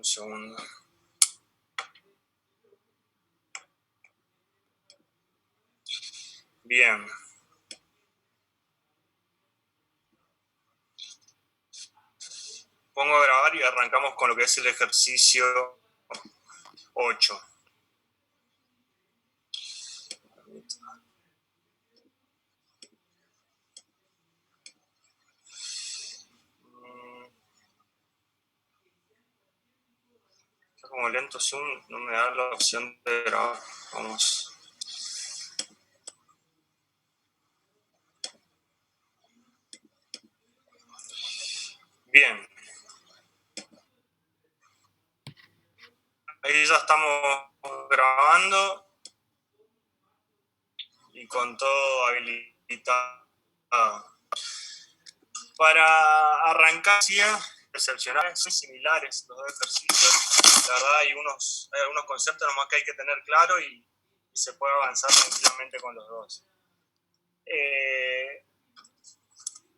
Un segundo. Bien. Pongo a grabar y arrancamos con lo que es el ejercicio 8. Está como lento Zoom, no me da la opción de grabar. Vamos. Bien. Ahí ya estamos grabando y con todo habilitado. Para arrancar, excepcionales, son similares los dos ejercicios. La verdad hay algunos conceptos nomás que hay que tener claro y se puede avanzar tranquilamente con los dos.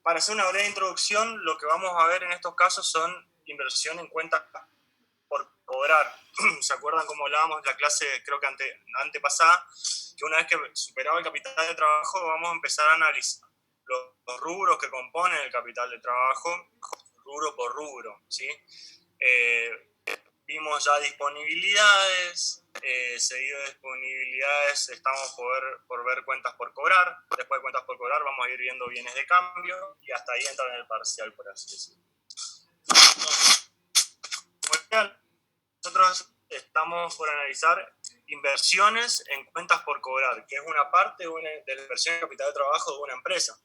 Para hacer una breve introducción, lo que vamos a ver en estos casos son inversión en cuentas por cobrar. ¿Se acuerdan cómo hablábamos en la clase, creo que antepasada? Que una vez que superado el capital de trabajo, vamos a empezar a analizar los rubros que componen el capital de trabajo, rubro por rubro, ¿sí? Vimos ya disponibilidades, seguido de disponibilidades estamos por ver cuentas por cobrar, después de cuentas por cobrar vamos a ir viendo bienes de cambio y hasta ahí entra en el parcial, por así decirlo. Nosotros estamos por analizar inversiones en cuentas por cobrar, que es una parte de la inversión en capital de trabajo de una empresa.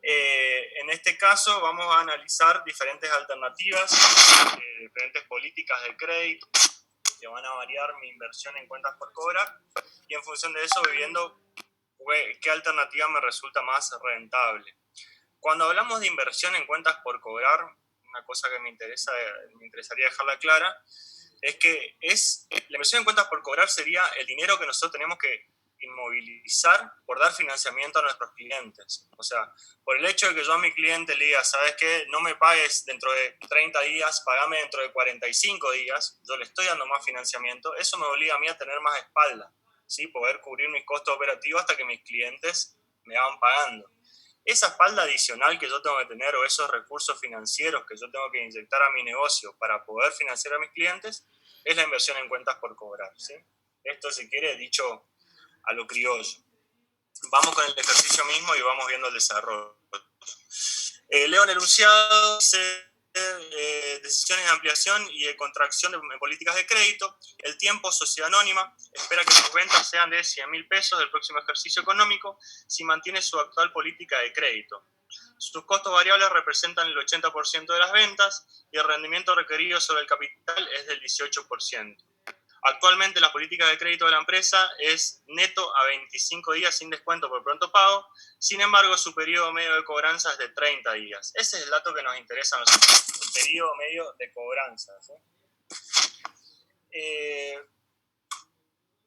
En este caso vamos a analizar diferentes alternativas, diferentes políticas de crédito que van a variar mi inversión en cuentas por cobrar y en función de eso voy viendo qué alternativa me resulta más rentable. Cuando hablamos de inversión en cuentas por cobrar, una cosa que me interesaría dejarla clara es que la inversión en cuentas por cobrar sería el dinero que nosotros tenemos que inmovilizar por dar financiamiento a nuestros clientes. O sea, por el hecho de que yo a mi cliente le diga, ¿sabes qué? No me pagues dentro de 30 días, pagame dentro de 45 días, yo le estoy dando más financiamiento, eso me obliga a mí a tener más espalda, ¿sí? Poder cubrir mis costos operativos hasta que mis clientes me van pagando. Esa espalda adicional que yo tengo que tener o esos recursos financieros que yo tengo que inyectar a mi negocio para poder financiar a mis clientes es la inversión en cuentas por cobrar, ¿sí? Esto, si quiere, dicho a lo criollo. Vamos con el ejercicio mismo y vamos viendo el desarrollo. Leo el enunciado, dice decisiones de ampliación y de contracción de políticas de crédito. El tiempo, sociedad anónima, espera que sus ventas sean de 100.000 pesos del próximo ejercicio económico si mantiene su actual política de crédito. Sus costos variables representan el 80% de las ventas y el rendimiento requerido sobre el capital es del 18%. Actualmente la política de crédito de la empresa es neto a 25 días sin descuento por pronto pago, sin embargo su periodo medio de cobranza es de 30 días. Ese es el dato que nos interesa a nosotros, el periodo medio de cobranza, ¿sí?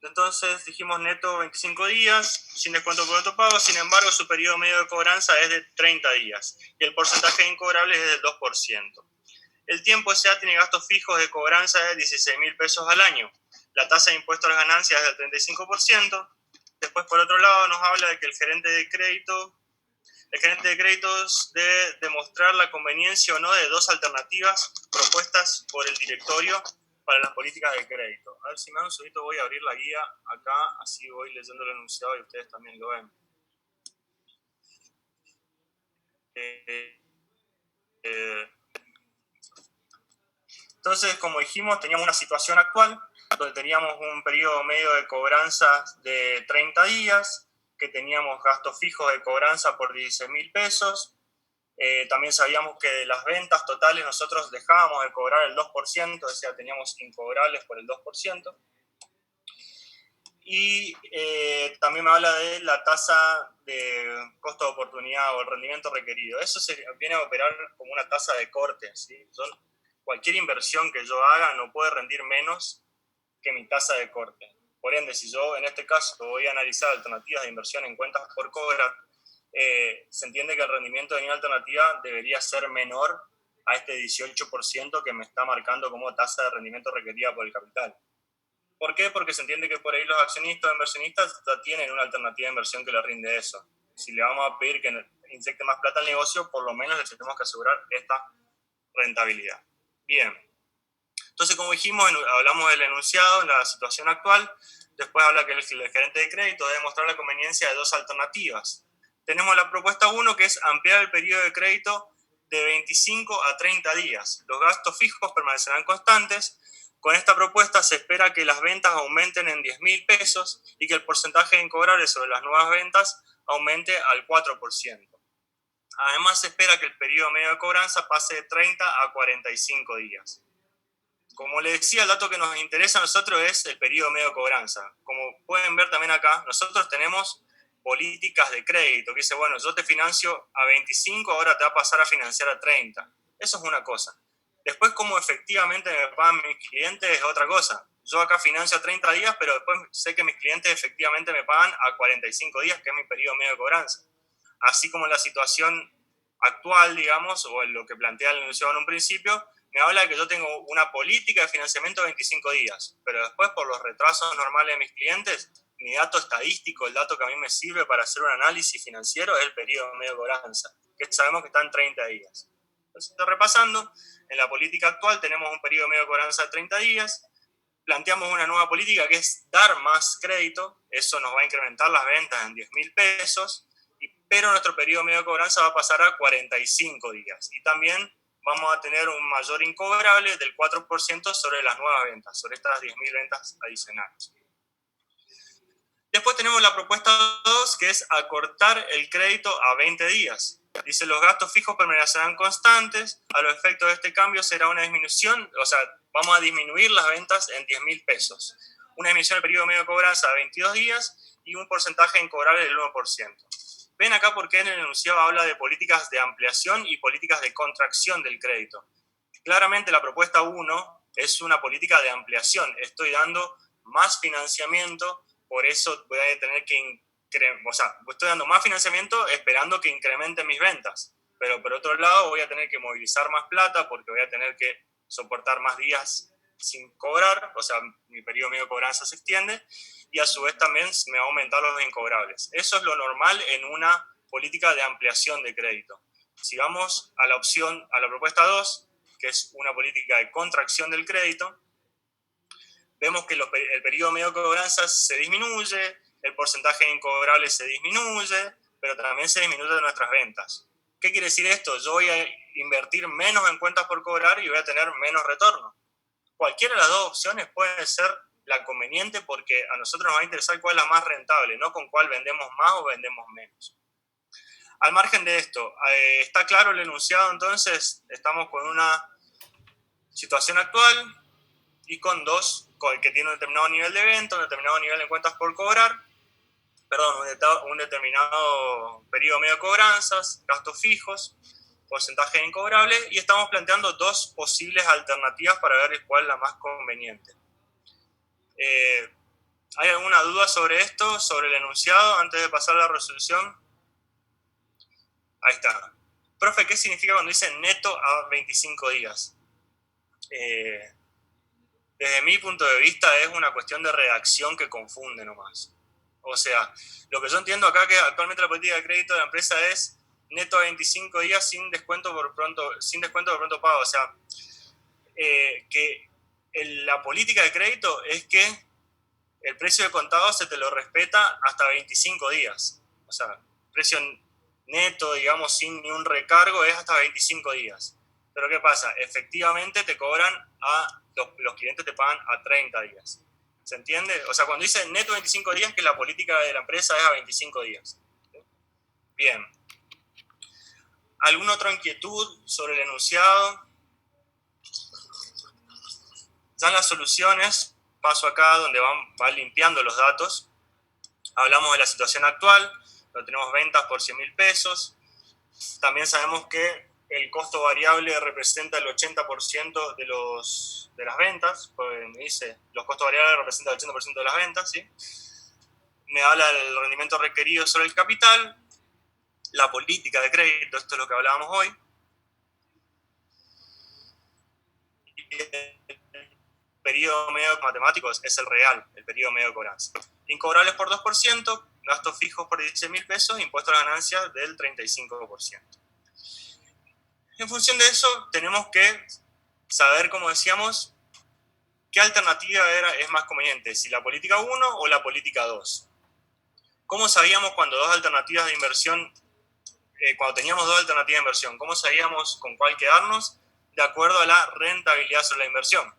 Entonces dijimos neto 25 días, sin descuento por pronto pago, sin embargo su periodo medio de cobranza es de 30 días y el porcentaje de incobrables es del 2%. El tiempo S.A. tiene gastos fijos de cobranza de 16.000 pesos al año. La tasa de impuesto a las ganancias es del 35%. Después, por otro lado, nos habla de que el gerente de créditos debe demostrar la conveniencia o no de dos alternativas propuestas por el directorio para las políticas de crédito. A ver si me dan un segundito, voy a abrir la guía acá, así voy leyendo el enunciado y ustedes también lo ven. Entonces, como dijimos, teníamos una situación actual donde teníamos un periodo medio de cobranza de 30 días, que teníamos gastos fijos de cobranza por 16.000 pesos. También sabíamos que de las ventas totales nosotros dejábamos de cobrar el 2%, o sea, teníamos incobrables por el 2%. Y también me habla de la tasa de costo de oportunidad o el rendimiento requerido. Eso viene a operar como una tasa de corte, ¿sí? Cualquier inversión que yo haga no puede rendir menos que mi tasa de corte. Por ende, si yo en este caso voy a analizar alternativas de inversión en cuentas por cobrar, se entiende que el rendimiento de mi alternativa debería ser menor a este 18% que me está marcando como tasa de rendimiento requerida por el capital. ¿Por qué? Porque se entiende que por ahí los accionistas o inversionistas ya tienen una alternativa de inversión que le rinde eso. Si le vamos a pedir que inyecte más plata al negocio, por lo menos le tenemos que asegurar esta rentabilidad. Bien. Entonces, como dijimos, hablamos del enunciado en la situación actual. Después habla que el gerente de crédito debe mostrar la conveniencia de dos alternativas. Tenemos la propuesta 1, que es ampliar el periodo de crédito de 25 a 30 días. Los gastos fijos permanecerán constantes. Con esta propuesta se espera que las ventas aumenten en 10.000 pesos y que el porcentaje de incobrables sobre las nuevas ventas aumente al 4%. Además, se espera que el periodo medio de cobranza pase de 30 a 45 días. Como les decía, el dato que nos interesa a nosotros es el periodo medio de cobranza. Como pueden ver también acá, nosotros tenemos políticas de crédito, que dice, bueno, yo te financio a 25, ahora te va a pasar a financiar a 30. Eso es una cosa. Después, cómo efectivamente me pagan mis clientes es otra cosa. Yo acá financio a 30 días, pero después sé que mis clientes efectivamente me pagan a 45 días, que es mi periodo medio de cobranza. Así como la situación actual, digamos, o lo que plantea el enunciado en un principio, me habla de que yo tengo una política de financiamiento de 25 días, pero después por los retrasos normales de mis clientes, mi dato estadístico, el dato que a mí me sirve para hacer un análisis financiero es el periodo medio de cobranza, que sabemos que está en 30 días. Entonces, repasando, en la política actual tenemos un periodo medio de cobranza de 30 días, planteamos una nueva política que es dar más crédito, eso nos va a incrementar las ventas en 10.000 pesos, pero nuestro periodo medio de cobranza va a pasar a 45 días. Y también vamos a tener un mayor incobrable del 4% sobre las nuevas ventas, sobre estas 10.000 ventas adicionales. Después tenemos la propuesta 2, que es acortar el crédito a 20 días. Dice, los gastos fijos permanecerán constantes. A los efectos de este cambio será una disminución, o sea, vamos a disminuir las ventas en 10.000 pesos. Una disminución del periodo medio de cobranza a 22 días y un porcentaje incobrable del 1%. Ven acá por qué en el enunciado habla de políticas de ampliación y políticas de contracción del crédito. Claramente la propuesta 1 es una política de ampliación. Estoy dando más financiamiento, por eso voy a tener que estoy dando más financiamiento esperando que incrementen mis ventas. Pero por otro lado voy a tener que movilizar más plata porque voy a tener que soportar más días sin cobrar, o sea, mi periodo medio de cobranza se extiende, y a su vez también me va a aumentar los incobrables. Eso es lo normal en una política de ampliación de crédito. Si vamos a la propuesta 2, que es una política de contracción del crédito, vemos que el periodo medio de cobranza se disminuye, el porcentaje de incobrables se disminuye, pero también se disminuyen nuestras ventas. ¿Qué quiere decir esto? Yo voy a invertir menos en cuentas por cobrar y voy a tener menos retorno. Cualquiera de las dos opciones puede ser la conveniente porque a nosotros nos va a interesar cuál es la más rentable, no con cuál vendemos más o vendemos menos. Al margen de esto, ¿está claro el enunciado? Entonces, estamos con una situación actual y con dos, que tiene un determinado nivel de venta, un determinado nivel de cuentas por cobrar, un determinado periodo medio de cobranzas, gastos fijos, porcentaje de incobrable, y estamos planteando dos posibles alternativas para ver cuál es la más conveniente. ¿Hay alguna duda sobre esto, sobre el enunciado, antes de pasar a la resolución? Ahí está. Profe, ¿qué significa cuando dice neto a 25 días? Desde mi punto de vista es una cuestión de redacción que confunde nomás. O sea, lo que yo entiendo acá que actualmente la política de crédito de la empresa es neto a 25 días sin descuento por pronto pago. O sea, que la política de crédito es que el precio de contado se te lo respeta hasta 25 días. O sea, precio neto, digamos, sin ni un recargo es hasta 25 días. Pero ¿qué pasa? Efectivamente te cobran los clientes te pagan a 30 días. ¿Se entiende? O sea, cuando dice neto 25 días, que la política de la empresa es a 25 días. Bien. ¿Alguna otra inquietud sobre el enunciado? Ya en las soluciones, paso acá donde van limpiando los datos. Hablamos de la situación actual, donde tenemos ventas por 100.000 pesos. También sabemos que el costo variable representa el 80% de las ventas, pues me dice, los costos variables representan el 80% de las ventas, ¿sí? Me habla del rendimiento requerido sobre el capital, la política de crédito, esto es lo que hablábamos hoy. periodo medio matemático es el real, el periodo medio de cobranza. Incobrables por 2%, gastos fijos por 16.000 pesos, impuesto a la ganancia del 35%. En función de eso, tenemos que saber, como decíamos, qué alternativa es más conveniente, si la política 1 o la política 2. ¿Cómo sabíamos cuando cuando teníamos dos alternativas de inversión, cómo sabíamos con cuál quedarnos? De acuerdo a la rentabilidad sobre la inversión.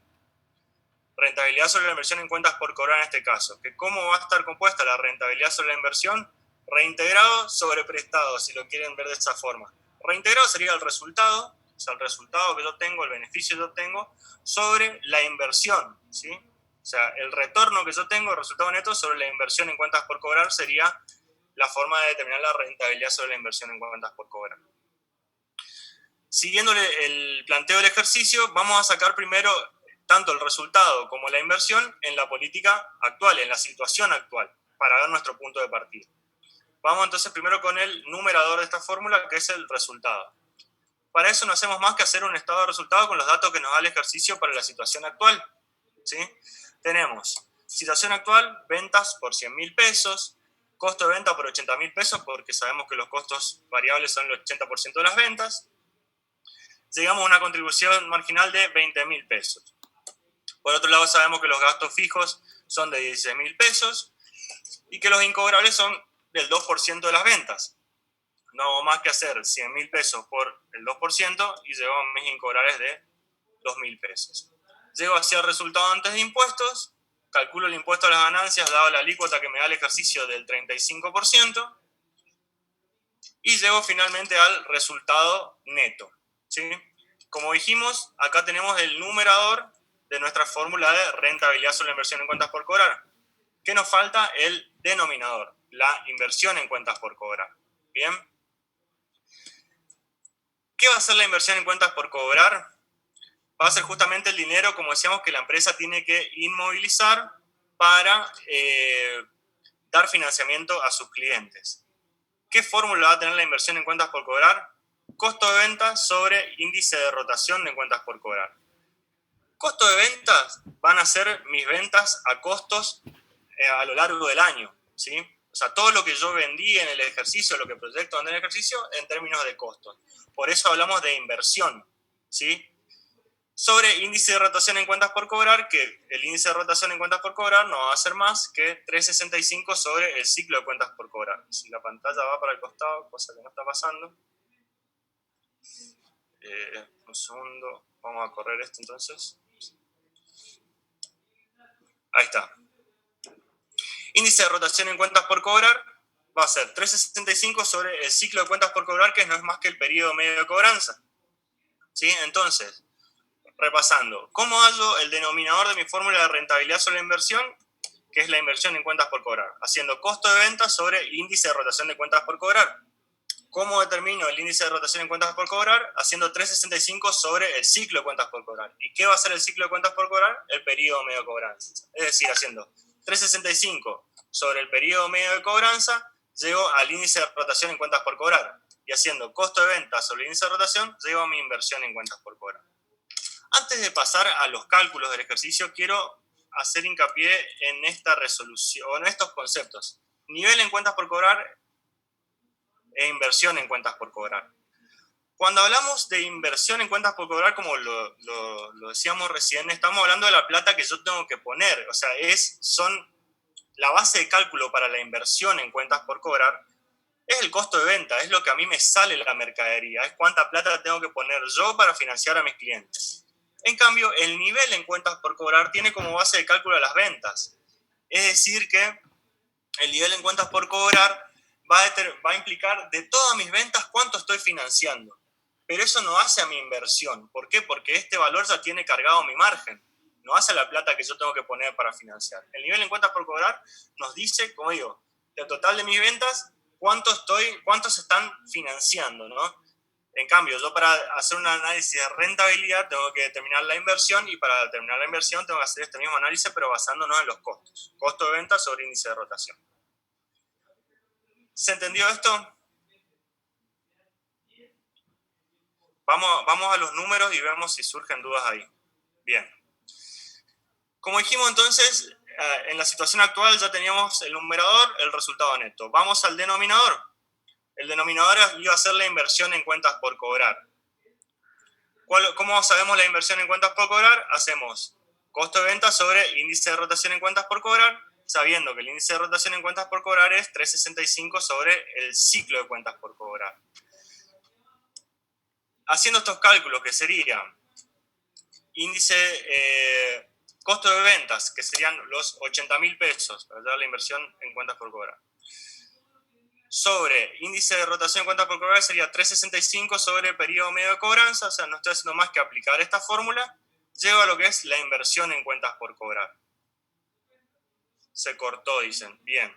Rentabilidad sobre la inversión en cuentas por cobrar en este caso. ¿Cómo va a estar compuesta la rentabilidad sobre la inversión? Reintegrado sobre prestado, si lo quieren ver de esa forma. Reintegrado sería el resultado, o sea, el resultado que yo tengo, el beneficio que yo tengo, sobre la inversión, ¿sí? O sea, el retorno que yo tengo, el resultado neto sobre la inversión en cuentas por cobrar sería la forma de determinar la rentabilidad sobre la inversión en cuentas por cobrar. Siguiendo el planteo del ejercicio, vamos a sacar primero tanto el resultado como la inversión en la política actual, en la situación actual, para ver nuestro punto de partida. Vamos entonces primero con el numerador de esta fórmula, que es el resultado. Para eso no hacemos más que hacer un estado de resultado con los datos que nos da el ejercicio para la situación actual, ¿sí? Tenemos situación actual, ventas por 100.000 pesos, costo de venta por 80.000 pesos, porque sabemos que los costos variables son el 80% de las ventas. Llegamos a una contribución marginal de 20.000 pesos. Por otro lado, sabemos que los gastos fijos son de 16.000 pesos y que los incobrables son del 2% de las ventas. No hago más que hacer 100.000 pesos por el 2% y llego a mis incobrables de 2.000 pesos. Llego hacia el resultado antes de impuestos, calculo el impuesto a las ganancias dado la alícuota que me da el ejercicio del 35% y llego finalmente al resultado neto, ¿sí? Como dijimos, acá tenemos el numerador de nuestra fórmula de rentabilidad sobre la inversión en cuentas por cobrar. ¿Qué nos falta? El denominador, la inversión en cuentas por cobrar. ¿Bien? ¿Qué va a ser la inversión en cuentas por cobrar? Va a ser justamente el dinero, como decíamos, que la empresa tiene que inmovilizar para dar financiamiento a sus clientes. ¿Qué fórmula va a tener la inversión en cuentas por cobrar? Costo de ventas sobre índice de rotación de cuentas por cobrar. Costo de ventas van a ser mis ventas a costos a lo largo del año, ¿sí? O sea, todo lo que yo vendí en el ejercicio, lo que proyecto vender en el ejercicio, en términos de costos. Por eso hablamos de inversión, ¿sí? Sobre índice de rotación en cuentas por cobrar, que el índice de rotación en cuentas por cobrar no va a ser más que 365 sobre el ciclo de cuentas por cobrar. Si la pantalla va para el costado, cosa que no está pasando. Un segundo, vamos a correr esto entonces. Ahí está. Índice de rotación en cuentas por cobrar va a ser 365 sobre el ciclo de cuentas por cobrar, que no es más que el periodo medio de cobranza, ¿sí? Entonces, repasando, ¿cómo hallo el denominador de mi fórmula de rentabilidad sobre la inversión? Que es la inversión en cuentas por cobrar, haciendo costo de venta sobre índice de rotación de cuentas por cobrar. ¿Cómo determino el índice de rotación en cuentas por cobrar? Haciendo 365 sobre el ciclo de cuentas por cobrar. ¿Y qué va a ser el ciclo de cuentas por cobrar? El periodo medio de cobranza. Es decir, haciendo 365 sobre el periodo medio de cobranza, llego al índice de rotación en cuentas por cobrar. Y haciendo costo de venta sobre el índice de rotación, llego a mi inversión en cuentas por cobrar. Antes de pasar a los cálculos del ejercicio, quiero hacer hincapié en esta resolución, en estos conceptos. Nivel en cuentas por cobrar e inversión en cuentas por cobrar. Cuando hablamos de inversión en cuentas por cobrar, como lo decíamos recién, estamos hablando de la plata que yo tengo que poner. O sea, son la base de cálculo para la inversión en cuentas por cobrar es el costo de venta, es lo que a mí me sale la mercadería, es cuánta plata tengo que poner yo para financiar a mis clientes. En cambio, el nivel en cuentas por cobrar tiene como base de cálculo las ventas. Es decir que el nivel en cuentas por cobrar va a implicar de todas mis ventas cuánto estoy financiando. Pero eso no hace a mi inversión. ¿Por qué? Porque este valor ya tiene cargado mi margen. No hace la plata que yo tengo que poner para financiar. El nivel en cuentas por cobrar nos dice, como digo, del total de mis ventas, cuántos se están financiando, ¿no? En cambio, yo para hacer un análisis de rentabilidad tengo que determinar la inversión y para determinar la inversión tengo que hacer este mismo análisis pero basándonos en los costos. Costo de venta sobre índice de rotación. ¿Se entendió esto? Vamos a los números y vemos si surgen dudas ahí. Bien. Como dijimos entonces, en la situación actual ya teníamos el numerador, el resultado neto. Vamos al denominador. El denominador iba a ser la inversión en cuentas por cobrar. ¿Cómo sabemos la inversión en cuentas por cobrar? Hacemos costo de venta sobre índice de rotación en cuentas por cobrar, sabiendo que el índice de rotación en cuentas por cobrar es 365 sobre el ciclo de cuentas por cobrar. Haciendo estos cálculos, que serían índice, costo de ventas, que serían los 80.000 pesos para dar la inversión en cuentas por cobrar, sobre índice de rotación en cuentas por cobrar sería 365 sobre periodo medio de cobranza, o sea, no estoy haciendo más que aplicar esta fórmula, llego a lo que es la inversión en cuentas por cobrar. Se cortó, dicen. Bien.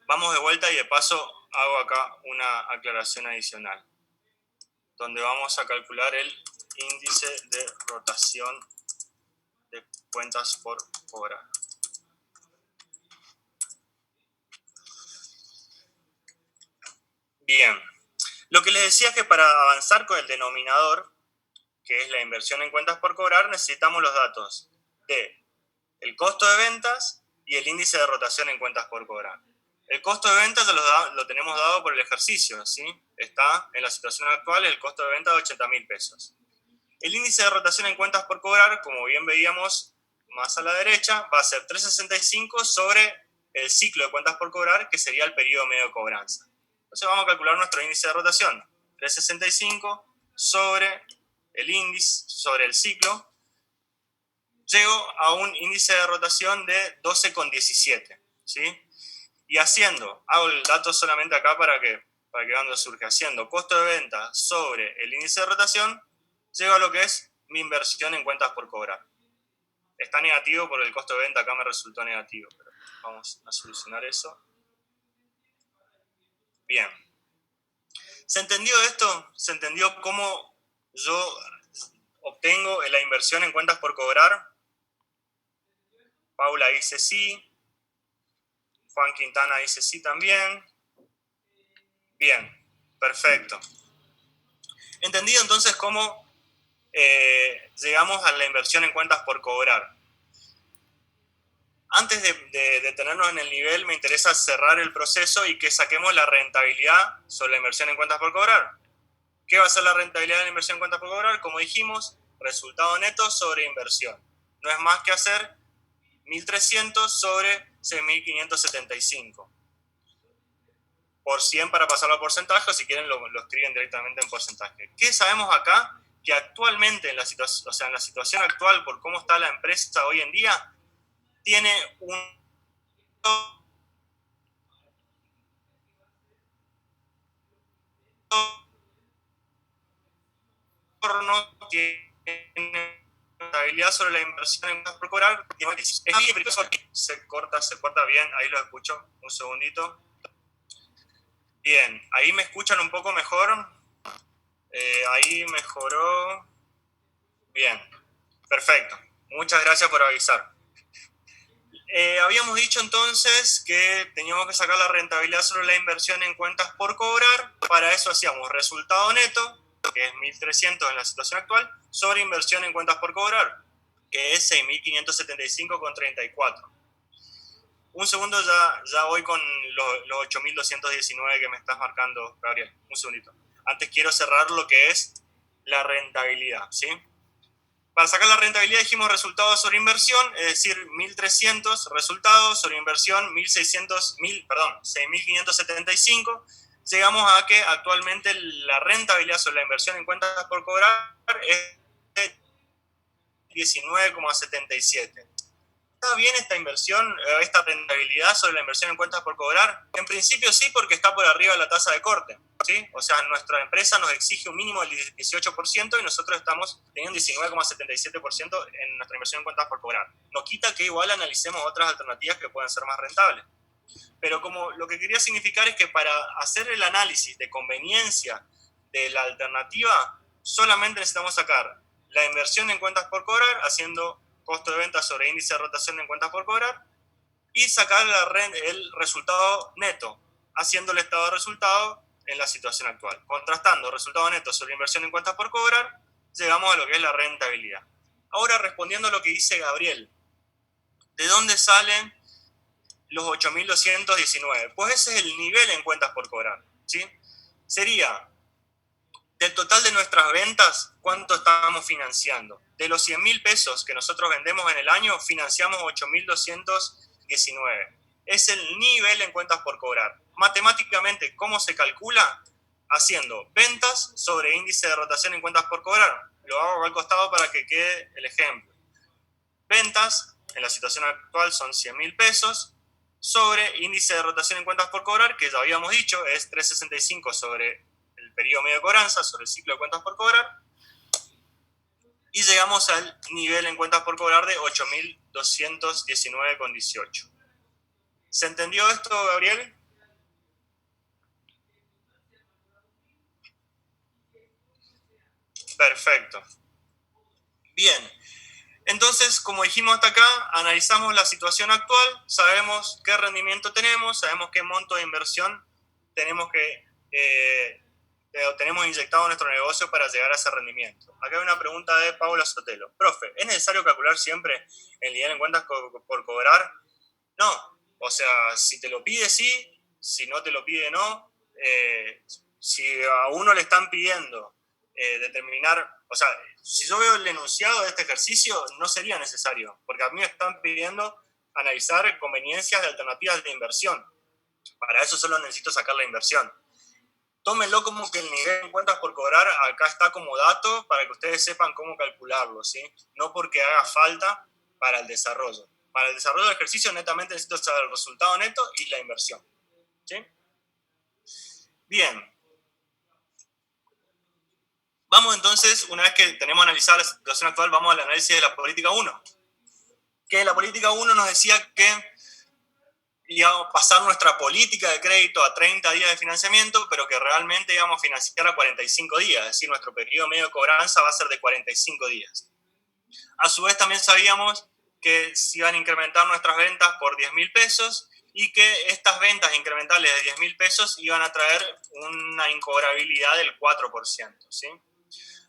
Vamos de vuelta y de paso hago acá una aclaración adicional, donde vamos a calcular el índice de rotación de cuentas por cobrar. Bien. Lo que les decía es que para avanzar con el denominador, que es la inversión en cuentas por cobrar, necesitamos los datos de el costo de ventas y el índice de rotación en cuentas por cobrar. El costo de ventas lo tenemos dado por el ejercicio, ¿sí? Está en la situación actual el costo de venta de 80.000 pesos. El índice de rotación en cuentas por cobrar, como bien veíamos más a la derecha, va a ser 365 sobre el ciclo de cuentas por cobrar, que sería el periodo medio de cobranza. Entonces vamos a calcular nuestro índice de rotación. 365 sobre el índice, sobre el ciclo, llego a un índice de rotación de 12,17, ¿sí? Y hago el dato solamente acá para que vean dónde surge, haciendo costo de venta sobre el índice de rotación, llego a lo que es mi inversión en cuentas por cobrar. Está negativo por el costo de venta, acá me resultó negativo, pero vamos a solucionar eso. Bien. ¿Se entendió esto? ¿Se entendió cómo yo obtengo la inversión en cuentas por cobrar? Paula dice sí. Juan Quintana dice sí también. Bien, perfecto. ¿Entendido entonces cómo llegamos a la inversión en cuentas por cobrar? Antes de detenernos en el nivel, me interesa cerrar el proceso y que saquemos la rentabilidad sobre la inversión en cuentas por cobrar. ¿Qué va a ser la rentabilidad de la inversión en cuentas por cobrar? Como dijimos, resultado neto sobre inversión. No es más que hacer 1.300 sobre 6.575. Por 100 para pasarlo a porcentaje, o si quieren lo escriben directamente en porcentaje. ¿Qué sabemos acá? Que actualmente, en la situación actual, por cómo está la empresa hoy en día, tiene un entorno, tiene rentabilidad sobre la inversión en por cobrar. Se corta bien, ahí lo escucho, un segundito. Bien, ahí me escuchan un poco mejor. Ahí mejoró. Bien, perfecto. Muchas gracias por avisar. Habíamos dicho entonces que teníamos que sacar la rentabilidad sobre la inversión en cuentas por cobrar. Para eso hacíamos resultado neto, que es 1.300 en la situación actual, sobre inversión en cuentas por cobrar, que es 6.575,34. Un segundo, ya voy con los 8.219 que me estás marcando, Gabriel. Un segundito. Antes quiero cerrar lo que es la rentabilidad, ¿sí? Para sacar la rentabilidad dijimos resultados sobre inversión, es decir, 1.300 resultados sobre inversión, 6.575. Llegamos a que actualmente la rentabilidad sobre la inversión en cuentas por cobrar es de 19,77. ¿Está bien esta inversión, esta rentabilidad sobre la inversión en cuentas por cobrar? En principio sí, porque está por arriba de la tasa de corte, ¿sí? O sea, nuestra empresa nos exige un mínimo del 18% y nosotros estamos teniendo 19,77% en nuestra inversión en cuentas por cobrar. No quita que igual analicemos otras alternativas que puedan ser más rentables. Pero como lo que quería significar es que para hacer el análisis de conveniencia de la alternativa, solamente necesitamos sacar la inversión en cuentas por cobrar, haciendo costo de venta sobre índice de rotación en cuentas por cobrar, y sacar el resultado neto, haciendo el estado de resultado en la situación actual. Contrastando resultado neto sobre inversión en cuentas por cobrar, llegamos a lo que es la rentabilidad. Ahora respondiendo a lo que dice Gabriel, ¿de dónde salen los 8.219? Pues ese es el nivel en cuentas por cobrar, ¿sí? Sería, del total de nuestras ventas, ¿cuánto estamos financiando? De los 100.000 pesos que nosotros vendemos en el año, financiamos 8.219. Es el nivel en cuentas por cobrar. Matemáticamente, ¿cómo se calcula? Haciendo ventas sobre índice de rotación en cuentas por cobrar. Lo hago al costado para que quede el ejemplo. Ventas, en la situación actual, son 100.000 pesos, sobre índice de rotación en cuentas por cobrar, que ya habíamos dicho, es 365 sobre el periodo medio de cobranza, sobre el ciclo de cuentas por cobrar, y llegamos al nivel en cuentas por cobrar de 8.219,18. ¿Se entendió esto, Gabriel? Perfecto. Bien. Entonces, como dijimos hasta acá, analizamos la situación actual, sabemos qué rendimiento tenemos, sabemos qué monto de inversión tenemos tenemos inyectado en nuestro negocio para llegar a ese rendimiento. Acá hay una pregunta de Paula Sotelo. Profe, ¿es necesario calcular siempre el nivel en cuentas por cobrar? No. O sea, si te lo pide, sí. Si no te lo pide, no. Si a uno le están pidiendo determinar, o sea, si yo veo el enunciado de este ejercicio, no sería necesario, porque a mí me están pidiendo analizar conveniencias de alternativas de inversión. Para eso solo necesito sacar la inversión. Tómenlo como que el nivel en cuentas por cobrar acá está como dato para que ustedes sepan cómo calcularlo, ¿sí? No porque haga falta para el desarrollo. Para el desarrollo del ejercicio netamente necesito saber el resultado neto y la inversión, ¿sí? Bien. Vamos entonces, una vez que tenemos analizada la situación actual, vamos al análisis de la política 1. Que la política 1 nos decía que íbamos a pasar nuestra política de crédito a 30 días de financiamiento, pero que realmente íbamos a financiar a 45 días, es decir, nuestro periodo medio de cobranza va a ser de 45 días. A su vez también sabíamos que se iban a incrementar nuestras ventas por 10.000 pesos y que estas ventas incrementales de 10.000 pesos iban a traer una incobrabilidad del 4%, ¿sí?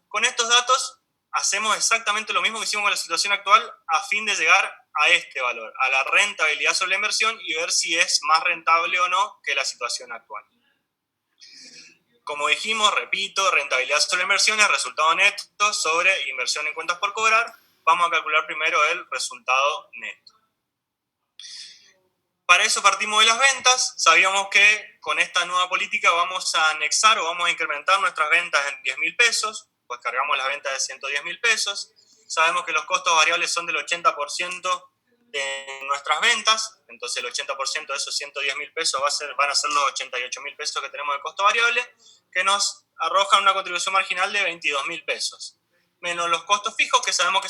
Con estos datos hacemos exactamente lo mismo que hicimos con la situación actual a fin de llegar a este valor, a la rentabilidad sobre la inversión y ver si es más rentable o no que la situación actual. Como dijimos, repito, rentabilidad sobre la inversión es resultado neto sobre inversión en cuentas por cobrar. Vamos a calcular primero el resultado neto. Para eso partimos de las ventas. Sabíamos que con esta nueva política vamos a anexar o vamos a incrementar nuestras ventas en 10.000 pesos, pues cargamos las ventas de 110.000 pesos. Sabemos que los costos variables son del 80% de nuestras ventas, entonces el 80% de esos 110.000 pesos van a ser los 88.000 pesos que tenemos de costo variable, que nos arrojan una contribución marginal de 22.000 pesos. Menos los costos fijos, que sabemos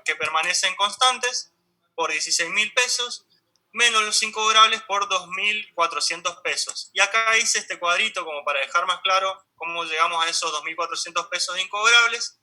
que permanecen constantes, por 16.000 pesos, menos los incobrables por 2.400 pesos. Y acá hice este cuadrito como para dejar más claro cómo llegamos a esos 2.400 pesos de incobrables.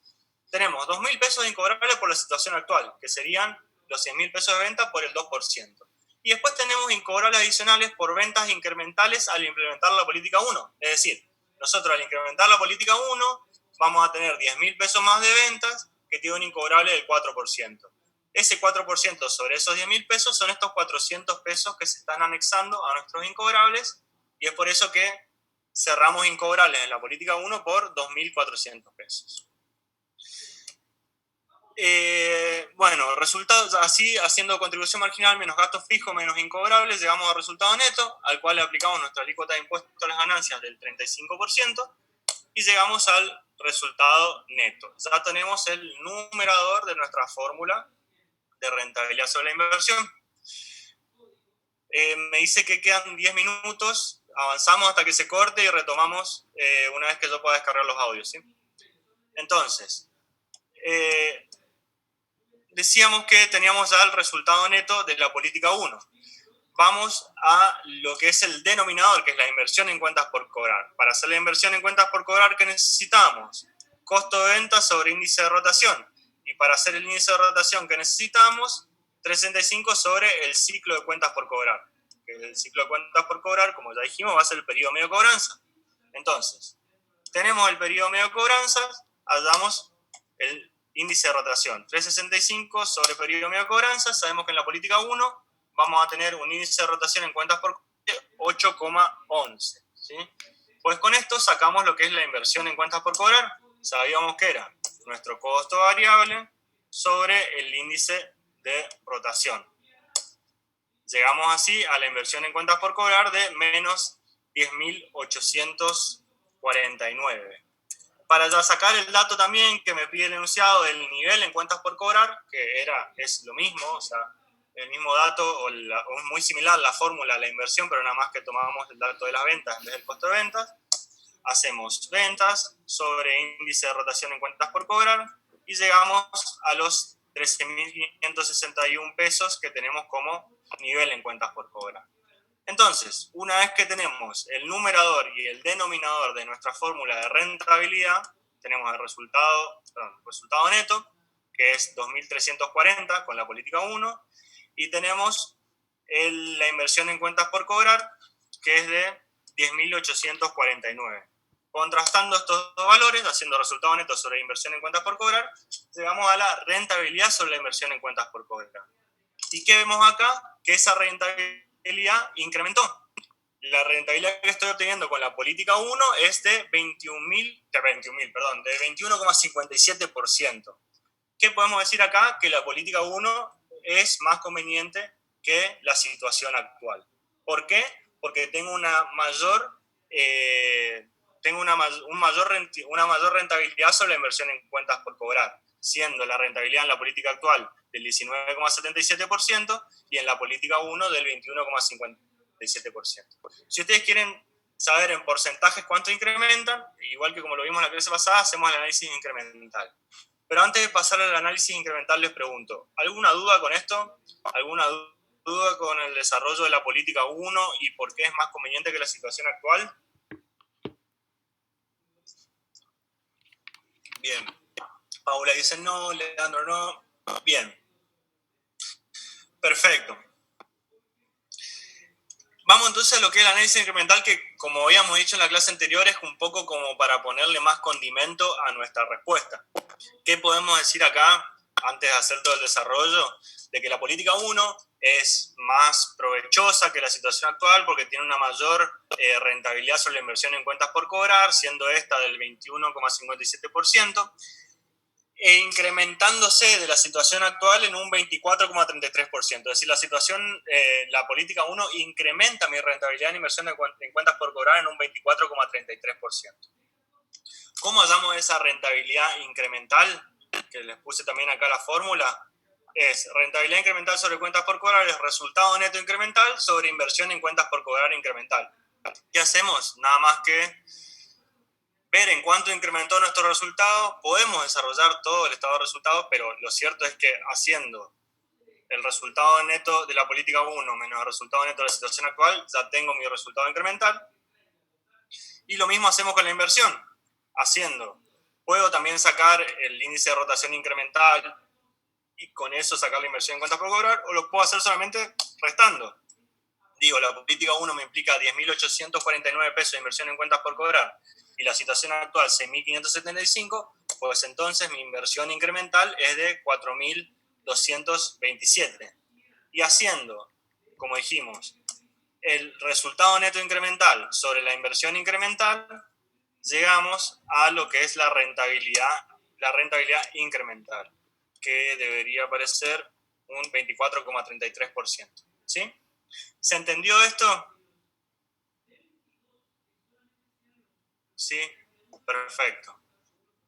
Tenemos 2.000 pesos de incobrables por la situación actual, que serían los 100.000 pesos de venta por el 2%. Y después tenemos incobrables adicionales por ventas incrementales al implementar la política 1. Es decir, nosotros al incrementar la política 1 vamos a tener 10.000 pesos más de ventas que tiene un incobrable del 4%. Ese 4% sobre esos 10.000 pesos son estos 400 pesos que se están anexando a nuestros incobrables y es por eso que cerramos incobrables en la política 1 por 2.400 pesos. Bueno, resultados así, haciendo contribución marginal menos gastos fijos menos incobrables, llegamos al resultado neto, al cual le aplicamos nuestra alícuota de impuesto a las ganancias del 35% y llegamos al resultado neto. Ya tenemos el numerador de nuestra fórmula de rentabilidad sobre la inversión. Me dice que quedan 10 minutos, avanzamos hasta que se corte y retomamos una vez que yo pueda descargar los audios, ¿sí? Entonces, decíamos que teníamos ya el resultado neto de la política 1. Vamos a lo que es el denominador, que es la inversión en cuentas por cobrar. Para hacer la inversión en cuentas por cobrar, ¿qué necesitamos? Costo de venta sobre índice de rotación. Y para hacer el índice de rotación que necesitamos, 365 sobre el ciclo de cuentas por cobrar. Que el ciclo de cuentas por cobrar, como ya dijimos, va a ser el periodo medio de cobranza. Entonces, tenemos el periodo medio de cobranza, hallamos el índice de rotación 365 sobre periodo medio de cobranza. Sabemos que en la política 1 vamos a tener un índice de rotación en cuentas por 8,11. ¿Sí? Pues con esto sacamos lo que es la inversión en cuentas por cobrar. Sabíamos que era nuestro costo variable sobre el índice de rotación. Llegamos así a la inversión en cuentas por cobrar de menos 10.849. Para ya sacar el dato también que me pide el enunciado del nivel en cuentas por cobrar, que es lo mismo, o sea, el mismo dato, o muy similar la fórmula a la inversión, pero nada más que tomamos el dato de las ventas en vez del costo de ventas. Hacemos ventas sobre índice de rotación en cuentas por cobrar y llegamos a los 13.561 pesos que tenemos como nivel en cuentas por cobrar. Entonces, una vez que tenemos el numerador y el denominador de nuestra fórmula de rentabilidad, tenemos el resultado neto, que es 2.340 con la política 1, y tenemos la inversión en cuentas por cobrar, que es de 10.849. Contrastando estos dos valores, haciendo resultado neto sobre inversión en cuentas por cobrar, llegamos a la rentabilidad sobre la inversión en cuentas por cobrar. ¿Y qué vemos acá? Que esa rentabilidad incrementó. La rentabilidad que estoy obteniendo con la política 1 es de 21,57%. ¿Qué podemos decir acá? Que la política 1 es más conveniente que la situación actual. ¿Por qué? Porque tengo una mayor rentabilidad sobre la inversión en cuentas por cobrar, siendo la rentabilidad en la política actual del 19,77% y en la política 1 del 21,57%. Si ustedes quieren saber en porcentajes cuánto incrementan, igual que como lo vimos en la clase pasada, hacemos el análisis incremental. Pero antes de pasar al análisis incremental, les pregunto, ¿alguna duda con esto? ¿Alguna duda con el desarrollo de la política 1 y por qué es más conveniente que la situación actual? Bien. Paula dice no, Leandro no. Bien. Perfecto. Vamos entonces a lo que es el análisis incremental, que como habíamos dicho en la clase anterior, es un poco como para ponerle más condimento a nuestra respuesta. ¿Qué podemos decir acá, antes de hacer todo el desarrollo? De que la política 1 es más provechosa que la situación actual porque tiene una mayor rentabilidad sobre la inversión en cuentas por cobrar, siendo esta del 21,57%, e incrementándose de la situación actual en un 24,33%. Es decir, la política 1 incrementa mi rentabilidad en inversión en cuentas por cobrar en un 24,33%. ¿Cómo hallamos esa rentabilidad incremental? Que les puse también acá la fórmula. Es rentabilidad incremental sobre cuentas por cobrar, es resultado neto incremental sobre inversión en cuentas por cobrar incremental. ¿Qué hacemos? Nada más que ver en cuánto incrementó nuestro resultado. Podemos desarrollar todo el estado de resultados, pero lo cierto es que haciendo el resultado neto de la política 1 menos el resultado neto de la situación actual, ya tengo mi resultado incremental. Y lo mismo hacemos con la inversión. Puedo también sacar el índice de rotación incremental y con eso sacar la inversión en cuentas por cobrar, o lo puedo hacer solamente restando. Digo, la política 1 me implica 10.849 pesos de inversión en cuentas por cobrar y la situación actual 6.575, pues entonces mi inversión incremental es de 4.227. Y haciendo, como dijimos, el resultado neto incremental sobre la inversión incremental, llegamos a lo que es la rentabilidad incremental, que debería aparecer un 24,33%. ¿Sí? ¿Se entendió esto? Sí, perfecto.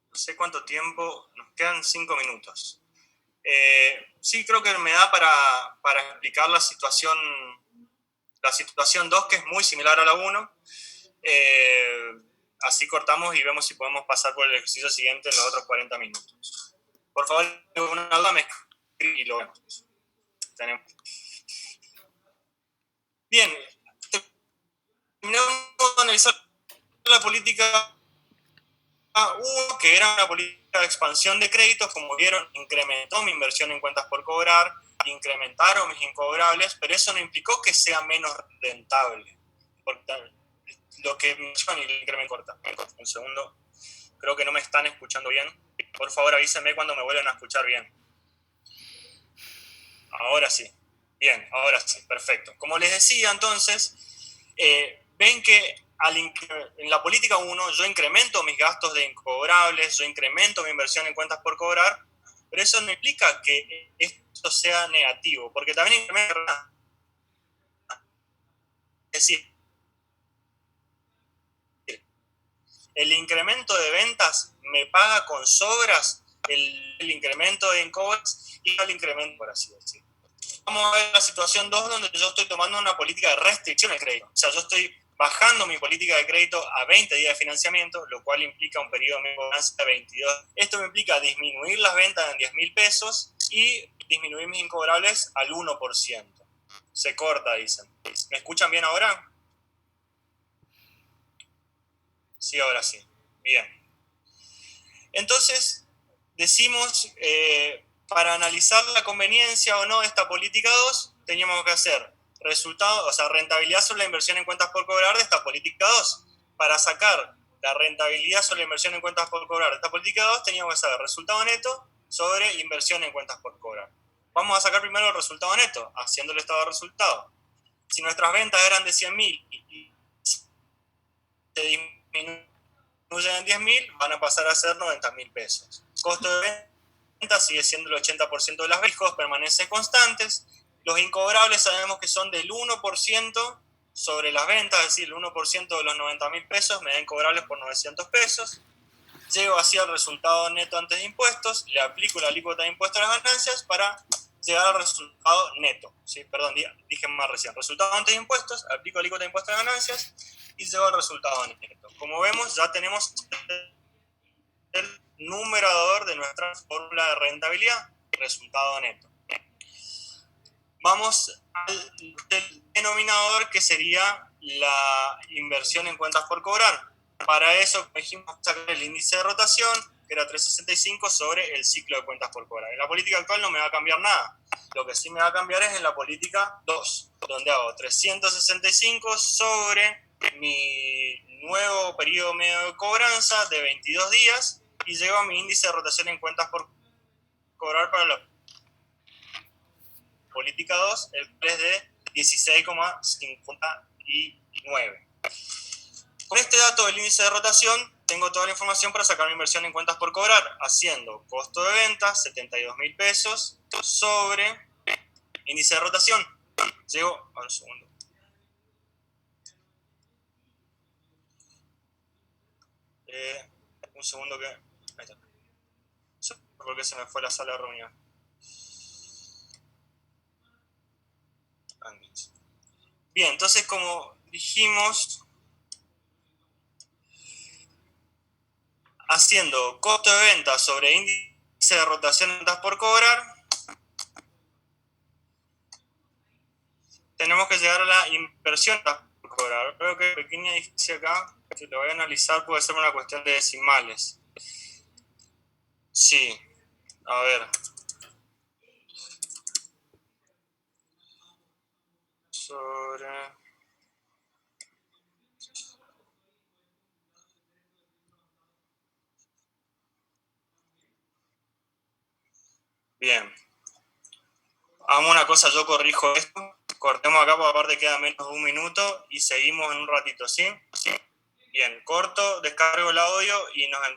No sé cuánto tiempo, nos quedan 5 minutos. Sí, creo que me da para explicar la situación 2, que es muy similar a la 1. Así cortamos y vemos si podemos pasar por el ejercicio siguiente en los otros 40 minutos. Por favor, si hay alguna duda, me escribe y lo vemos. Bien, terminamos de analizar la política 1, que era una política de expansión de créditos. Como vieron, incrementó mi inversión en cuentas por cobrar, incrementaron mis incobrables, pero eso no implicó que sea menos rentable. Porque lo que me y el incremento corta. Un segundo. Creo que no me están escuchando bien. Por favor, avísenme cuando me vuelvan a escuchar bien. Ahora sí. Bien, ahora sí, perfecto. Como les decía, entonces, ven que en la política 1 yo incremento mis gastos de incobrables, yo incremento mi inversión en cuentas por cobrar, pero eso no implica que esto sea negativo, porque también incrementa. Es decir, el incremento de ventas me paga con sobras el incremento de incobras y el incremento, por así decirlo. Vamos a ver la situación 2, donde yo estoy tomando una política de restricción de crédito. O sea, yo estoy bajando mi política de crédito a 20 días de financiamiento, lo cual implica un periodo de ganancia de 22. Esto me implica disminuir las ventas en 10.000 pesos y disminuir mis incobrables al 1%. Se corta, dicen. ¿Me escuchan bien ahora? Sí, ahora sí. Bien. Entonces, decimos, para analizar la conveniencia o no de esta política 2, teníamos que hacer resultado, o sea, rentabilidad sobre la inversión en cuentas por cobrar de esta política 2. Para sacar la rentabilidad sobre la inversión en cuentas por cobrar de esta política 2, teníamos que saber resultado neto sobre inversión en cuentas por cobrar. Vamos a sacar primero el resultado neto, haciendo el estado de resultado. Si nuestras ventas eran de 100.000 y se disminuyen en 10.000, van a pasar a ser 90.000 pesos. Costo de venta sigue siendo el 80% de las ventas, permanecen constantes. Los incobrables sabemos que son del 1% sobre las ventas, es decir, el 1% de los 90.000 pesos me da incobrables por 900 pesos. Llego así al resultado neto antes de impuestos, le aplico la alícuota de impuesto a las ganancias para llegar al resultado neto. ¿Sí? Perdón, dije más recién. Resultado antes de impuestos, aplico alícuota de impuesto a las ganancias y llego al resultado neto. Como vemos, ya tenemos el numerador de nuestra fórmula de rentabilidad, resultado neto. Vamos al denominador, que sería la inversión en cuentas por cobrar. Para eso dijimos sacar el índice de rotación, que era 365 sobre el ciclo de cuentas por cobrar. En la política actual no me va a cambiar nada. Lo que sí me va a cambiar es en la política 2, donde hago 365 sobre mi nuevo periodo medio de cobranza de 22 días y llego a mi índice de rotación en cuentas por cobrar para la política 2, el cual es de 16,59. Con este dato del índice de rotación, tengo toda la información para sacar mi inversión en cuentas por cobrar, haciendo costo de venta, 72.000 pesos, sobre índice de rotación. Llego a un segundo. Un segundo que... Ahí está. Porque se me fue la sala de reunión. Bien, entonces como dijimos, haciendo costo de venta sobre índice de rotación en ventas por cobrar, tenemos que llegar a la inversión por cobrar. Creo que pequeña diferencia acá, si lo voy a analizar, puede ser una cuestión de decimales. Sí, a ver. Sobre... Bien. Hagamos una cosa, yo corrijo esto. Cortemos acá, porque aparte queda menos de un minuto y seguimos en un ratito, ¿sí? Bien, corto, descargo el audio y nos